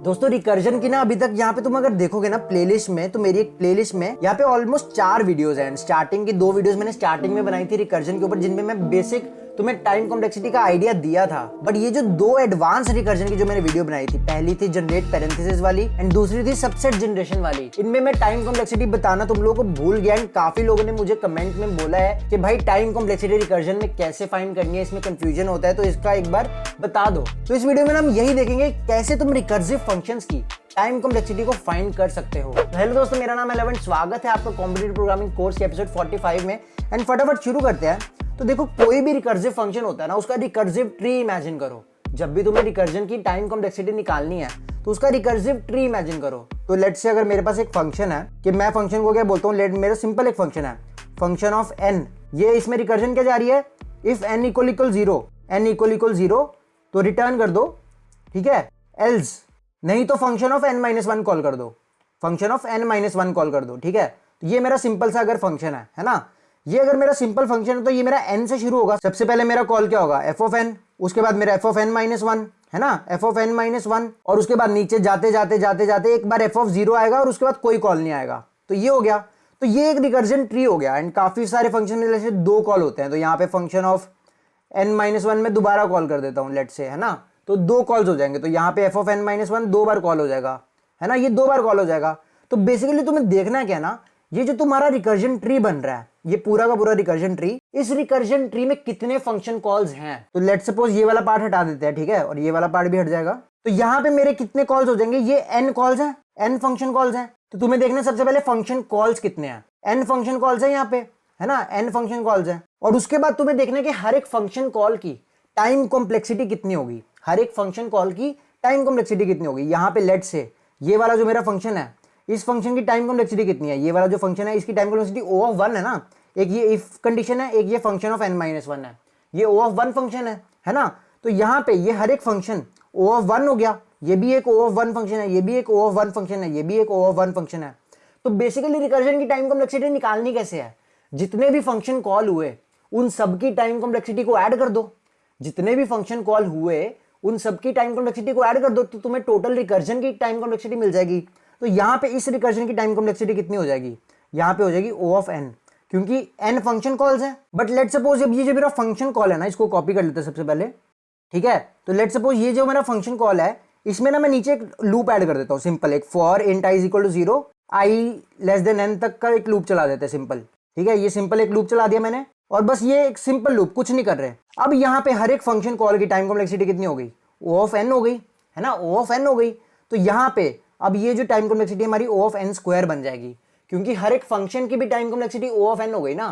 दोस्तों रिकर्जन की ना अभी तक यहाँ पे तुम अगर देखोगे ना प्लेलिस्ट में, तो मेरी एक प्लेलिस्ट में यहाँ पे ऑलमोस्ट 4 वीडियोस हैं। स्टार्टिंग की 2 वीडियोस मैंने स्टार्टिंग में बनाई थी रिकर्जन के ऊपर, जिनमें मैं बेसिक तुम्हें टाइम कॉम्प्लेक्सिटी का आइडिया दिया था। बट ये जो 2 एडवांस रिकर्जन की जो मैंने वीडियो बनाई थी, पहली थी जनरेट पैरेंथेसिस वाली एंड दूसरी थी सबसेट जनरेशन वाली, इनमें मैं टाइम कॉम्प्लेक्सिटी बताना तुम लोगों को भूल गया। एंड काफी लोगों ने मुझे कमेंट में बोला है कि भाई टाइम कॉम्प्लेक्सिटी रिकर्जन में कैसे फाइंड करनी है, इसमें कंफ्यूजन होता है, तो इसका एक बार बता दो। तो इस वीडियो में हम यही देखेंगे कैसे तुम रिकर्सिव फंक्शंस की टाइम कॉम्प्लेक्सिटी को फाइंड कर सकते हो। हेलो दोस्तों, मेरा नाम है लवन, स्वागत है आपका कॉम्पिटिटिव प्रोग्रामिंग कोर्स के एपिसोड 45 में। एंड फटाफट शुरू करते हैं। तो देखो, कोई भी रिकर्सिव फंक्शन होता है ना, उसका रिकर्सिव ट्री इमेजिन करो। जब भी तुम्हें रिकर्जन की टाइम कॉम्प्लेक्सिटी निकालनी है तो उसका रिकर्सिव ट्री इमेजिन करो। तो लेट्स से अगर मेरे पास एक फंक्शन है कि मैं फंक्शन को क्या बोलता हूँ, लेट मेरा सिंपल एक फंक्शन है फंक्शन ऑफ n। ये इसमें रिकर्जन क्या जा रही है, इफ n इक्वल 0 तो रिटर्न कर दो, ठीक है। एल्स नहीं तो फंक्शन ऑफ n-1 कॉल कर दो, फंक्शन ऑफ n-1 कॉल कर दो, ठीक है। तो ये मेरा सिंपल सा अगर फंक्शन है ना। ये अगर मेरा सिंपल फंक्शन है तो ये मेरा n से शुरू होगा। सबसे पहले मेरा कॉल क्या होगा, f ऑफ n, उसके बाद मेरा f ऑफ n-1 है ना, f ऑफ n-1, और उसके बाद नीचे जाते जाते जाते जाते एक बार f ऑफ 0 आएगा और उसके बाद कोई कॉल नहीं आएगा। तो ये हो गया। तो ये एक रिकर्जन ट्री हो गया। एंड काफी सारे फंक्शन में जैसे 2 कॉल होते हैं, तो यहाँ पे फंक्शन ऑफ n-1 में दोबारा कॉल कर देता हूँ लेट से, है ना। तो 2 कॉल्स हो जाएंगे। तो यहाँ पे f of n-1 2 bar call हो जाएगा, है ना, ये 2 बार कॉल हो जाएगा। तो बेसिकली तुम्हें देखना क्या है ना, ये जो तुम्हारा रिकर्जन ट्री बन रहा है, ये पूरा का पूरा रिकर्जन ट्री, इस रिकर्जन ट्री में कितने फंक्शन कॉल्स हैं। तो लेट्स सपोज ये वाला पार्ट हटा देते हैं, ठीक है, और ये वाला पार्ट भी हट जाएगा। तो यहाँ पे मेरे कितने कॉल्स हो जाएंगे, ये n कॉल्स हैं, n फंक्शन कॉल्स हैं। तो तुम्हें देखना सबसे पहले फंक्शन कॉल्स कितने हैं, n फंक्शन कॉल्स है यहाँ पे, है ना, n फंक्शन कॉल्स है। और उसके बाद तुम्हें देखना है कि हर एक फंक्शन कॉल की टाइम कॉम्प्लेक्सिटी कितनी होगी, हर एक फंक्शन कॉल की टाइम कॉम्प्लेक्सिटी कितनी होगी। यहाँ पे लेट्स से ये वाला जो मेरा फंक्शन है, इस फंक्शन की टाइम कॉम्प्लेक्सिटी कितनी है, ये वाला जो फंक्शन है इसकी टाइम कॉम्प्लेक्सिटी O ऑफ 1 है ना। एक ये इफ कंडीशन है, एक ये फंक्शन ऑफ n-1 है, ये O ऑफ 1 फंक्शन है ना। तो यहाँ पे ये हर एक फंक्शन O ऑफ 1 हो गया, ये भी एक O ऑफ 1 फंक्शन है, ये भी एक O ऑफ 1 फंक्शन है, ये भी एक O ऑफ 1 फंक्शन है। तो बेसिकली रिकर्जन की टाइम कॉम्प्लेक्सिटी निकालनी कैसे है, जितने भी फंक्शन कॉल हुए उन सबकी टाइम कॉम्प्लेक्सिटी को ऐड कर दो, जितने भी फंक्शन कॉल हुए उन सबकी टाइम कॉम्प्लेक्सिटी को ऐड कर दो, तो तुम्हें टोटल रिकर्जन की टाइम कॉम्प्लेक्सिटी मिल जाएगी। तो यहाँ पे इस रिकर्जन की टाइम कॉम्प्लेक्सिटी कितनी हो जाएगी, यहाँ पे हो जाएगी O ऑफ n, क्योंकि n फंक्शन कॉल्स हैं। बट लेट सपोज अब ये जो मेरा फंक्शन कॉल है ना, इसको कॉपी कर लेते हैं सबसे पहले, ठीक है। तो लेट सपोज ये जो मेरा फंक्शन कॉल है, इसमें ना मैं नीचे एक लूप ऐड कर देता हूँ, सिंपल एक for int i equal to 0 i less than n तक का एक लूप चला देते हैं, सिंपल, ठीक है। ये सिंपल एक लूप चला दिया मैंने, और बस ये एक सिंपल लूप, कुछ नहीं कर रहे। अब यहाँ पे हर एक फंक्शन कॉल की टाइम कॉम्प्लेक्सिटी कितनी हो गई, O ऑफ n हो गई, है ना, O ऑफ n हो गई। तो यहाँ पे अब ये जो टाइम कॉम्प्लेक्सिटी हमारी O ऑफ n स्क्वायर बन जाएगी, क्योंकि हर एक फंक्शन की भी time complexity O of n हो गई ना।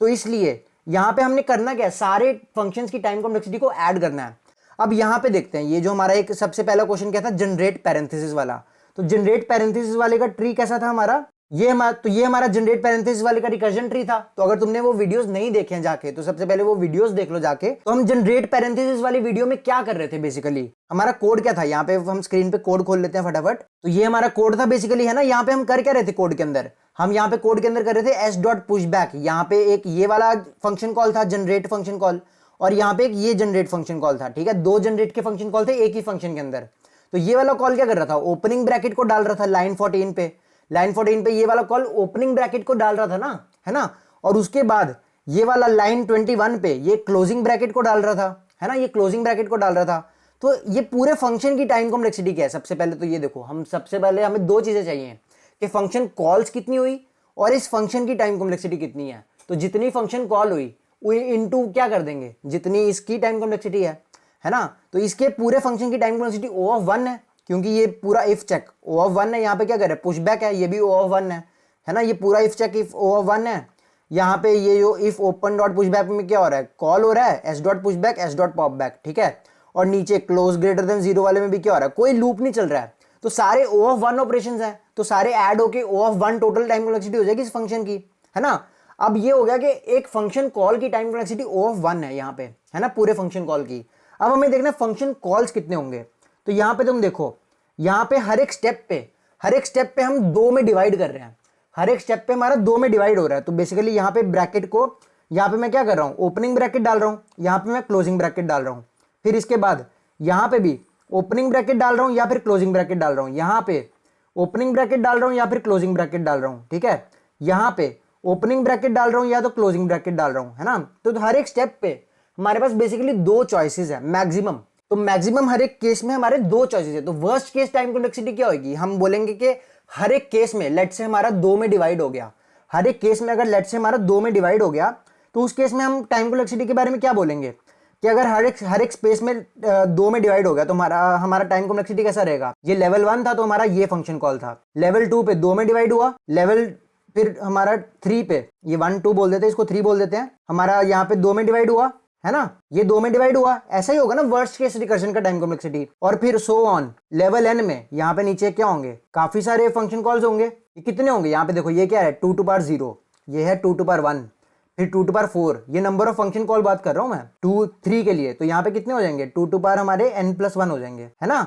तो इसलिए यहाँ पे हमने करना क्या है, सारे फंक्शंस की टाइम कॉम्प्लेक्सिटी को ऐड करना है। अब यहाँ पे देखते हैं, ये जो हमारा एक सबसे पहला क्वेश्चन क्या था, जनरेट पैरेंथेसिस वाला। तो जनरेट पैरेंथेसिस वाले का ट्री कैसा था हमारा, ये हमारा जनरेट पैरेंथेसिस वाले का रिकर्जन ट्री था। तो अगर तुमने वो वीडियोस नहीं देखे हैं जाके, तो सबसे पहले वो वीडियोस देख लो जाके। तो हम जनरेट पैरेंथेसिस वाली वीडियो में क्या कर रहे थे, बेसिकली हमारा कोड क्या था, यहाँ पे हम स्क्रीन पे कोड खोल लेते हैं फटाफट। तो ये हमारा कोड था बेसिकली, है ना। यहाँ पे हम कर क्या रहे थे कोड के अंदर, हम यहाँ पे कोड के अंदर कर रहे थे s.pushback। यहाँ पे एक ये वाला फंक्शन कॉल था जनरेट फंक्शन कॉल, और यहाँ पे एक ये जनरेट फंक्शन कॉल था, ठीक है। 2 जनरेट के फंक्शन कॉल थे एक ही फंक्शन के अंदर। तो ये वाला कॉल क्या कर रहा था, ओपनिंग ब्रैकेट को डाल रहा था लाइन 14 पे, लाइन 14 पे ये वाला कॉल ओपनिंग ब्रैकेट को डाल रहा था ना, है ना। और उसके बाद ये वाला लाइन 21 पे ये क्लोजिंग ब्रैकेट को डाल रहा था, है ना, ये क्लोजिंग ब्रैकेट को डाल रहा था। तो ये पूरे फंक्शन की टाइम कॉम्प्लेक्सिटी क्या है, सबसे पहले तो ये देखो, हम सबसे पहले हमें 2 चीजें चाहिए कि फंक्शन कॉल्स कितनी हुई और इस फंक्शन की टाइम कॉम्प्लेक्सिटी कितनी है। तो जितनी फंक्शन कॉल हुई इनटू क्या कर देंगे, जितनी इसकी टाइम कॉम्प्लेक्सिटी है ना। तो इसके पूरे फंक्शन की टाइम कॉम्प्लेक्सिटी O ऑफ 1 है, क्योंकि ये पूरा इफ चेक O ऑफ 1 है। यहाँ पे क्या कर रहे हैं, पुशबैक है, ये भी O ऑफ 1 है ना। ये पूरा if check if O of 1 है। यहाँ पे ये जो इफ ओपन डॉट पुशबैक में क्या हो रहा है, कॉल हो रहा है s dot push back s dot pop back, ठीक है। और नीचे क्लोज ग्रेटर देन 0 वाले में भी क्या हो रहा है, कोई लूप नहीं चल रहा है। तो सारे O ऑफ 1 ऑपरेशंस हैं, तो सारे ऐड होके O of 1 total time complexity हो जाएगी इस फंक्शन की, है ना। अब ये हो गया कि एक फंक्शन कॉल की टाइम कॉम्प्लेक्सिटी O ऑफ 1 है यहाँ पे, है ना, पूरे फंक्शन कॉल की। अब हमें देखना है फंक्शन कॉल्स कितने होंगे। तो यहाँ पे तुम देखो, यहाँ पे हर एक स्टेप पे हम 2 में डिवाइड कर रहे हैं, हर एक स्टेप पे हमारा 2 में डिवाइड हो रहा है। तो बेसिकली यहाँ पे ब्रैकेट को, यहाँ पे मैं क्या कर रहा हूँ, ओपनिंग ब्रैकेट डाल रहा हूँ, यहाँ पे मैं क्लोजिंग ब्रैकेट डाल रहा हूँ। फिर इसके बाद यहाँ पे भी ओपनिंग ब्रैकेट डाल रहा हूं या फिर क्लोजिंग ब्रैकेट डाल रहा हूं, यहां पे ओपनिंग ब्रैकेट डाल रहा हूं या फिर क्लोजिंग ब्रैकेट डाल रहा हूं, ठीक है, यहां पे ओपनिंग ब्रैकेट डाल रहा हूं या तो क्लोजिंग ब्रैकेट डाल रहा हूं, है ना। तो हर एक स्टेप पे हमारे पास बेसिकली दो चॉइसेस है मैक्सिमम। तो मैक्सिमम हर एक केस में हमारे दो चॉइसेस है। तो वर्स्ट केस टाइम कॉम्प्लेक्सिटी क्या होगी, हम बोलेंगे कि हर एक केस में लेट से हमारा दो में डिवाइड हो गया, हर एक केस में अगर लेट से हमारा दो में डिवाइड हो गया तो उस केस में हम टाइम कॉम्प्लेक्सिटी के बारे में क्या बोलेंगे कि अगर हर एक स्पेस में दो में डिवाइड हो गया तो हमारा टाइम कॉम्प्लेक्सिटी कैसा रहेगा। ये लेवल 1 था तो हमारा ये फंक्शन कॉल था, लेवल 2 पे दो में डिवाइड हुआ, लेवल फिर हमारा 3 पे, ये 1 2 बोल देते हैं, इसको 3 बोल देते हैं, हमारा यहाँ पे दो में डिवाइड हुआ, है ना, ये दो में डिवाइड हुआ, ऐसा ही होगा ना वर्स्ट केस रिकर्जन का टाइम कॉम्प्लेक्सिटी। और फिर सो ऑन लेवल n में यहाँ पे नीचे क्या होंगे, काफी सारे फंक्शन कॉल्स होंगे। ये कितने होंगे, यहाँ पे देखो ये क्या है 2 टू पावर 0, ये है 2 टू पावर 1, फिर 2 टू पावर 4, ये नंबर ऑफ फंक्शन कॉल बात कर रहा हूं मैं 2 3 के लिए। तो यहाँ पे कितने हो जाएंगे 2 टू पावर हमारे n+1 हो जाएंगे, है ना।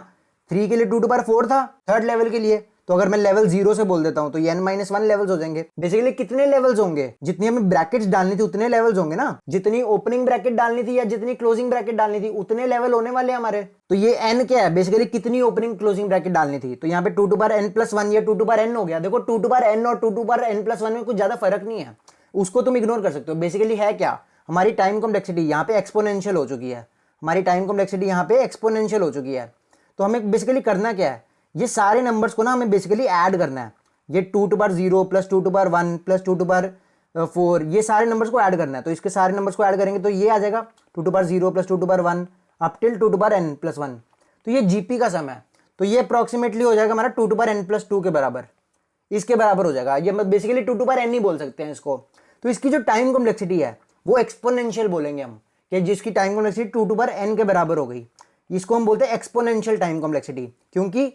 3 के लिए 2 टू पावर 4 था थर्ड लेवल के लिए, तो अगर मैं लेवल 0 से बोल देता हूं तो ये n-1 लेवल्स हो जाएंगे। बेसिकली कितने लेवल्स होंगे, जितनी हमें ब्रैकेट्स डालनी थी उतने लेवल्स होंगे ना, जितनी ओपनिंग ब्रैकेट डालनी थी या जितनी क्लोजिंग ब्रैकेट डालनी थी उतने लेवल होने वाले हमारे। तो ये n क्या है, बेसिकली कितनी ओपनिंग क्लोजिंग ब्रैकेट डालनी थी। तो यहाँ पे 2 टू पावर n+1 या 2 टू पावर n हो गया। देखो 2 टू पावर n और 2 टू पावर n+1 में कुछ ज्यादा फर्क नहीं है, उसको तुम इग्नोर कर सकते हो। बेसिकली है क्या, हमारी टाइम कॉम्प्लेक्सिटी यहाँ पे एक्सपोनेंशियल हो चुकी है, हमारी टाइम कॉम्प्लेक्सिटी यहाँ पे एक्सपोनेंशियल हो चुकी है। तो हमें बेसिकली करना क्या है, ये सारे नंबर्स को ना हमें बेसिकली ऐड करना है। ये 2 to power 0 plus 2 to power 1 plus 2 to power 4, ये सारे नंबर्स को ऐड करना है। तो इसके सारे नंबर्स को ऐड करेंगे तो ये आ जाएगा 2 to power 0 plus 2 to power 1 up till 2 to power n+1। तो ये जीपी का सम है, तो ये अप्रोक्सीमेटली हो जाएगा हमारा 2 टू पावर n+2 के बराबर, इसके बराबर हो जाएगा। ये बेसिकली 2 टू पावर n ही बोल सकते हैं इसको। तो इसकी जो टाइम कॉम्प्लेक्सिटी है वो एक्सपोनेंशियल बोलेंगे हम, कि जिसकी time complexity 2 to power n के बराबर हो गई, इसको हम बोलते हैं एक्सपोनेंशियल टाइम कॉम्प्लेक्सिटी। क्योंकि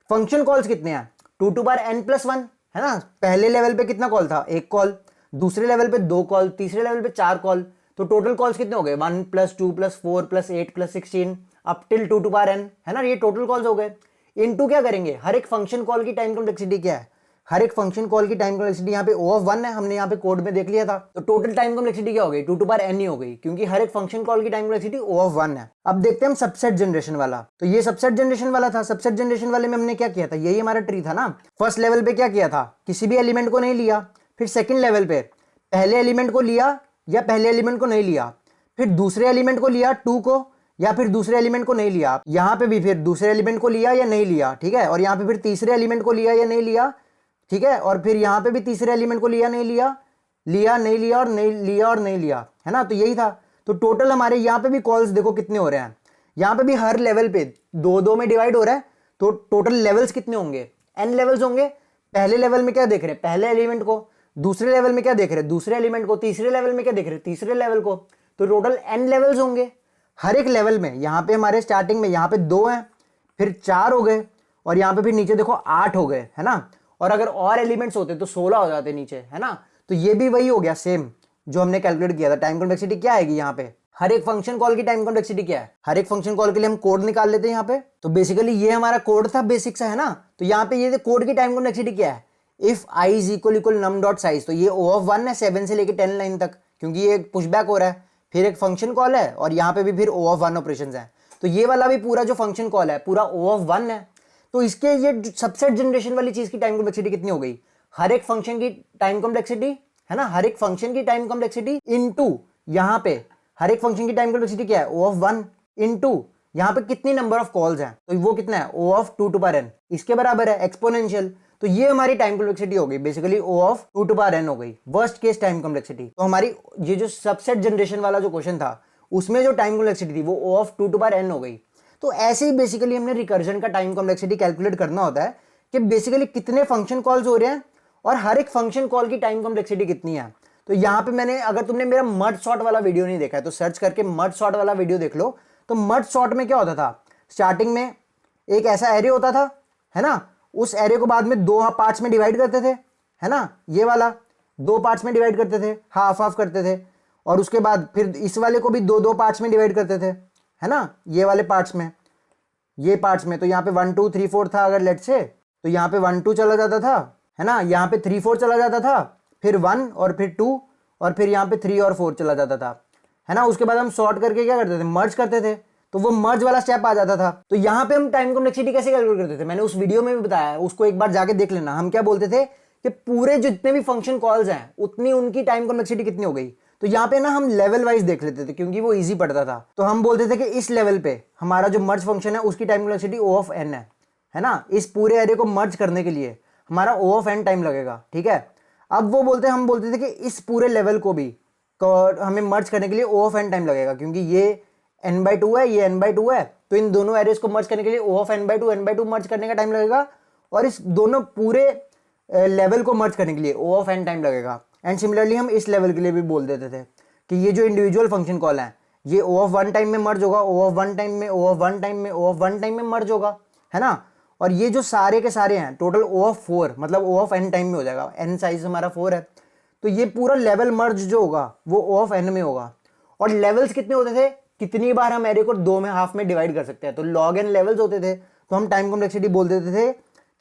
फंक्शन कॉल्स कितने हैं 2 टू पावर n+1, है ना। पहले लेवल पे कितना कॉल था, एक कॉल, दूसरे लेवल पे 2 कॉल, तीसरे लेवल पे 4 कॉल, तो टोटल कॉल्स कितने हो गए 1 plus 2 plus 4 plus 8 plus 16 up till 2 to power n, है ना। ये टोटल कॉल्स हो गए। इनटू क्या करेंगे, हर एक फंक्शन कॉल की टाइम कॉम्प्लेक्सिटी क्या है, हर एक फंक्शन कॉल की टाइम कॉम्प्लेक्सिटी यहाँ पे O(1) है, हमने यहाँ पे कोड में देख लिया था। तो टोटल टाइम कॉम्प्लेक्सिटी क्या हो गई 2 टू पावर n ही हो गई, क्योंकि हर एक फंक्शन कॉल की टाइम कॉम्प्लेक्सिटी O(1) है। अब देखते हैं हम सबसेट जनरेशन वाला। तो ये सबसेट जनरेशन वाला था, सबसेट जनरेशन वाले में हमने क्या किया था, यही हमारा ट्री था ना। फर्स्ट लेवल पे क्या किया था, किसी भी एलिमेंट को नहीं लिया, फिर सेकेंड लेवल पे पहले एलिमेंट को लिया या पहले एलिमेंट को नहीं लिया, फिर दूसरे एलिमेंट को लिया 2 को, या फिर दूसरे एलिमेंट को नहीं लिया, यहाँ पे भी फिर दूसरे एलिमेंट को लिया या नहीं लिया, ठीक है, और यहाँ पे फिर तीसरे एलिमेंट को लिया या नहीं लिया, ठीक है, और फिर यहाँ पे भी तीसरे एलिमेंट को लिया नहीं लिया, लिया नहीं लिया और नहीं लिया और नहीं लिया, है ना। तो यही था। तो टोटल हमारे यहाँ पे भी कॉल्स देखो कितने हो रहे हैं, यहाँ पे भी हर लेवल पे 2 में डिवाइड हो रहा है। तो टोटल लेवल्स कितने होंगे, n लेवल्स होंगे। पहले लेवल में क्या देख रहे हैं, पहले एलिमेंट को, दूसरे लेवल में क्या देख रहे हैं, दूसरे एलिमेंट को, तीसरे लेवल में क्या देख रहे हैं, तीसरे लेवल को। तो टोटल n लेवल्स होंगे हर एक लेवल में। यहाँ पे हमारे स्टार्टिंग में यहाँ पे 2 हैं, फिर 4 हो गए, और यहाँ पे फिर नीचे देखो 8 हो गए, है ना। और अगर और एलिमेंट्स होते तो 16 हो जाते नीचे, है ना। तो ये भी वही हो गया सेम जो हमने कैलकुलेट किया था। टाइम कॉम्प्लेक्सिटी क्या आएगी यहाँ पे, हर एक फंक्शन कॉल की टाइम कॉम्प्लेक्सिटी क्या है, हर एक फंक्शन कॉल के लिए हम कोड निकाल लेते हैं यहाँ पे। तो बेसिकली ये हमारा कोड था बेसिक सा, है ना। तो यहाँ पे ये कोड की टाइम कॉम्प्लेक्सिटी क्या है, if i is equal num dot size. तो ये O(1) है 7 से लेके 10 लाइन तक, क्योंकि ये पुशबैक हो रहा है, फिर एक फंक्शन कॉल है और यहाँ पे भी फिर O(1) ऑपरेशंस है। तो ये वाला भी पूरा जो फंक्शन कॉल है पूरा O(1) है। तो इसके ये सबसेट जनरेशन वाली चीज की टाइम कॉम्प्लेक्सिटी कितनी हो गई, हर एक फंक्शन की टाइम कॉम्प्लेक्सिटी, है ना, हर एक फंक्शन की टाइम कॉम्प्लेक्सिटी इनटू यहाँ पे हर एक फंक्शन की टाइम कॉम्प्लेक्सिटी क्या है O(1) इनटू यहाँ पे कितनी नंबर ऑफ कॉल्स हैं, तो वो कितना है O(2 टू पावर n, इसके बराबर है एक्सपोनेंशियल। तो ये हमारी टाइम कॉम्प्लेक्सिटी हो गई, basically O(2 to power n हो गई, वर्स्ट केस टाइम कॉम्प्लेक्सिटी। तो हमारी ये जो सबसेट जनरेशन वाला जो क्वेश्चन था उसमें जो टाइम कॉम्प्लेक्सिटी थी वो O(2 टू पावर n हो गई। तो ऐसे ही बेसिकली हमने रिकर्जन का टाइम कॉम्प्लेक्सिटी कैलकुलेट करना होता है कि बेसिकली कितने फंक्शन कॉल्स हो रहे हैं और हर एक फंक्शन कॉल की टाइम कॉम्प्लेक्सिटी कितनी है। तो यहाँ पे मैंने, अगर तुमने मेरा मड सॉर्ट वाला वीडियो नहीं देखा है तो सर्च करके मड सॉर्ट वाला वीडियो देख लो। तो मड सॉर्ट में क्या होता था, स्टार्टिंग में एक ऐसा एरे होता था, है ना, उस एरे को बाद में 2 पार्ट्स में डिवाइड करते थे, है ना, ये वाला 2 पार्ट्स में डिवाइड करते थे, हाफ हाफ करते थे, और उसके बाद फिर इस वाले को भी 2 पार्ट्स में डिवाइड करते थे, है ना, ये वाले पार्ट्स में, ये पार्ट्स में। तो यहाँ पे 1 2 3 4 था अगर लेट से, तो यहाँ पे 1 2 चला जाता था, है ना, यहाँ पे 3 4 चला जाता था, फिर 1 और फिर 2 और फिर यहाँ पे 3 और 4 चला जाता था, है ना। उसके बाद हम सॉर्ट करके क्या करते थे, मर्ज करते थे। तो वो मर्ज वाला स्टेप आ जाता था। तो यहाँ पे हम टाइम कॉम्प्लेक्सिटी कैसे कैलकुलेट करते थे, मैंने उस वीडियो में भी बताया, उसको एक बार जाके देख लेना। हम क्या बोलते थे कि पूरे जितने भी फंक्शन कॉल्स हैं उतनी उनकी टाइम कॉम्प्लेक्सिटी कितनी हो गई। तो यहाँ पे ना हम लेवल वाइज देख लेते थे क्योंकि वो इजी पड़ता था। तो हम बोलते थे कि इस लेवल पे हमारा जो मर्ज फंक्शन है उसकी time complexity O of n है ना। इस पूरे एरे को मर्ज करने के लिए हमारा O ऑफ n टाइम लगेगा, ठीक है। अब वो हम बोलते थे कि इस पूरे लेवल को भी हमें मर्ज करने के लिए O ऑफ n टाइम लगेगा, क्योंकि ये n/2 है, ये n/2 है, तो इन दोनों एरेज को मर्ज करने के लिए O ऑफ n/2 मर्ज करने का टाइम लगेगा, और इस दोनों पूरे लेवल को मर्ज करने के लिए O ऑफ n टाइम लगेगा। एंड सिमिलरली हम इस लेवल के लिए भी बोल देते थे कि ये जो इंडिविजुअल फंक्शन कॉल है ये O ऑफ 1 टाइम में मर्ज होगा, O ऑफ 1 टाइम में, O ऑफ 1 टाइम में, O ऑफ 1 टाइम में मर्ज होगा, है ना। और ये जो सारे के सारे हैं टोटल O ऑफ 4 मतलब O ऑफ n टाइम में हो जाएगा, n साइज हमारा 4 है, तो ये पूरा लेवल मर्ज जो होगा वो O ऑफ n में होगा। और लेवल्स कितने होते थे, कितनी बार हम एरे को 2 में हाफ में डिवाइड कर सकते हैं, तो log n लेवल्स होते थे। तो हम टाइम कॉम्प्लेक्सिटी बोल देते थे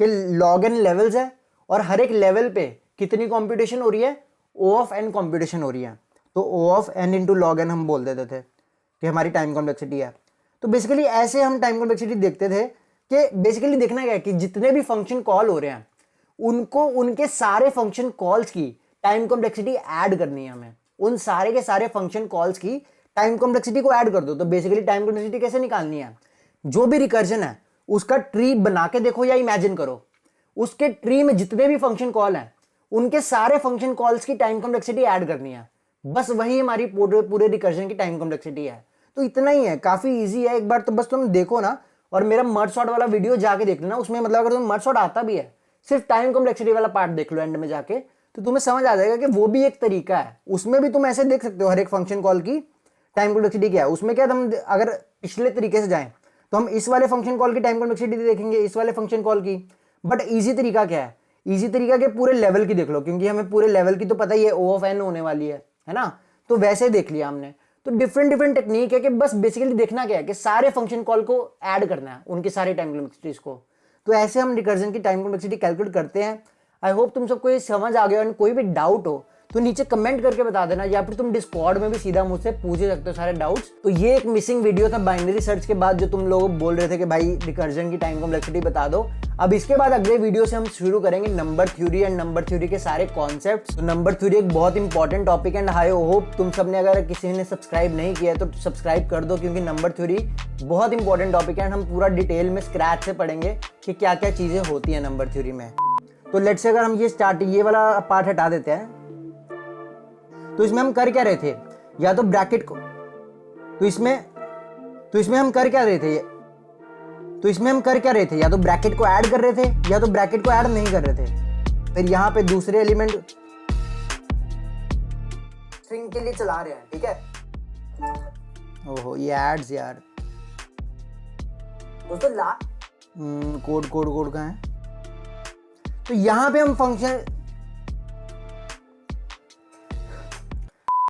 कि log n लेवल्स है और हर एक लेवल पे कितनी कंप्यूटेशन हो रही है, O ऑफ n कंप्यूटेशन हो रही है, तो O of n into log n हम बोल देते थे कि हमारी टाइम कॉम्प्लेक्सिटी है। तो बेसिकली ऐसे हम टाइम कॉम्प्लेक्सिटी देखते थे कि बेसिकली देखना क्या है कि जितने भी फंक्शन कॉल हो रहे हैं उनको उनके सारे फंक्शन कॉल्स की टाइम कॉम्प्लेक्सिटी ऐड करनी है हमें, उन सारे के सारे फंक्शन कॉल्स की टाइम कॉम्प्लेक्सिटी को ऐड कर दो। तो बेसिकली टाइम कॉम्प्लेक्सिटी कैसे निकालनी है, जो भी रिकर्जन है उसका ट्री बना के देखो या इमेजिन करो, उसके ट्री में जितने भी फंक्शन कॉल हैं उनके सारे फंक्शन कॉल्स की टाइम कॉम्प्लेक्सिटी ऐड करनी है, बस वही हमारी पूरे रिकर्जन की टाइम कॉम्प्लेक्सिटी है। तो इतना ही है, काफी इजी है, एक बार तो बस तुम देखो ना, और मेरा मर्ज सॉर्ट वाला वीडियो जाके देख लेना, उसमें मतलब अगर तुम्हें मर्ज सॉर्ट आता भी है सिर्फ टाइम कॉम्प्लेक्सिटी वाला पार्ट देख लो एंड में जाके, तो तुम्हें समझ आ जाएगा कि वो भी एक तरीका है। उसमें भी तुम ऐसे देख सकते हो हर एक फंक्शन कॉल की टाइम कॉम्प्लेक्सिटी क्या है। उसमें क्या हम अगर पिछले तरीके से जाएं तो हम इस वाले फंक्शन कॉल की टाइम कॉम्प्लेक्सिटी देखेंगे, इस वाले फंक्शन कॉल की, बट इजी तरीका क्या है, इजी तरीका के पूरे लेवल की देख लो, क्योंकि हमें पूरे लेवल की तो पता ही है O ऑफ n होने वाली है ना, तो वैसे देख लिया हमने। तो डिफरेंट टेक्निक है कि बस बेसिकली देखना क्या है कि सारे फंक्शन कॉल को ऐड करना है उनकी सारी टाइम कॉम्प्लेक्सिटीज को। तो ऐसे हम रिकर्जन की टाइम कॉम्प्लेक्सिटी कैलकुलेट करते हैं। आई होप तुम सबको ये समझ आ गया, और कोई भी डाउट हो तो नीचे कमेंट करके बता देना, या फिर तुम डिस्कॉर्ड में भी सीधा मुझसे पूछ सकते हो सारे डाउट्स। तो ये एक मिसिंग वीडियो था बाइनरी सर्च के बाद, जो तुम लोग बोल रहे थे कि भाई रिकर्जन की टाइम कॉम्प्लेक्सिटी बता दो। अब इसके बाद अगले वीडियो से हम शुरू करेंगे number theory and number theory के सारे कॉन्सेप्ट्स। तो नंबर थ्योरी एक बहुत important topic and I hope तुम सबने, अगर किसी ने सब्सक्राइब नहीं किया है तो सब्सक्राइब कर दो, क्योंकि नंबर थ्योरी बहुत इंपॉर्टेंट टॉपिक है। हम पूरा डिटेल में स्क्रैच से पढ़ेंगे कि क्या क्या चीजें होती है नंबर थ्योरी में। तो लेट्स से अगर हम ये वाला पार्ट हटा देते हैं, तो इसमें हम कर क्या रहे थे, या तो ब्रैकेट को, तो इसमें हम कर क्या रहे थे, या तो ब्रैकेट को ऐड कर रहे थे या तो ब्रैकेट को ऐड नहीं कर रहे थे। फिर यहाँ पे दूसरे एलिमेंट स्ट्रिंग के लिए चला रहे हैं, ठीक है। ओहो ये एड्स यार दोस्तों, कोड कहाँ है। तो यहाँ पे हम फंक्शन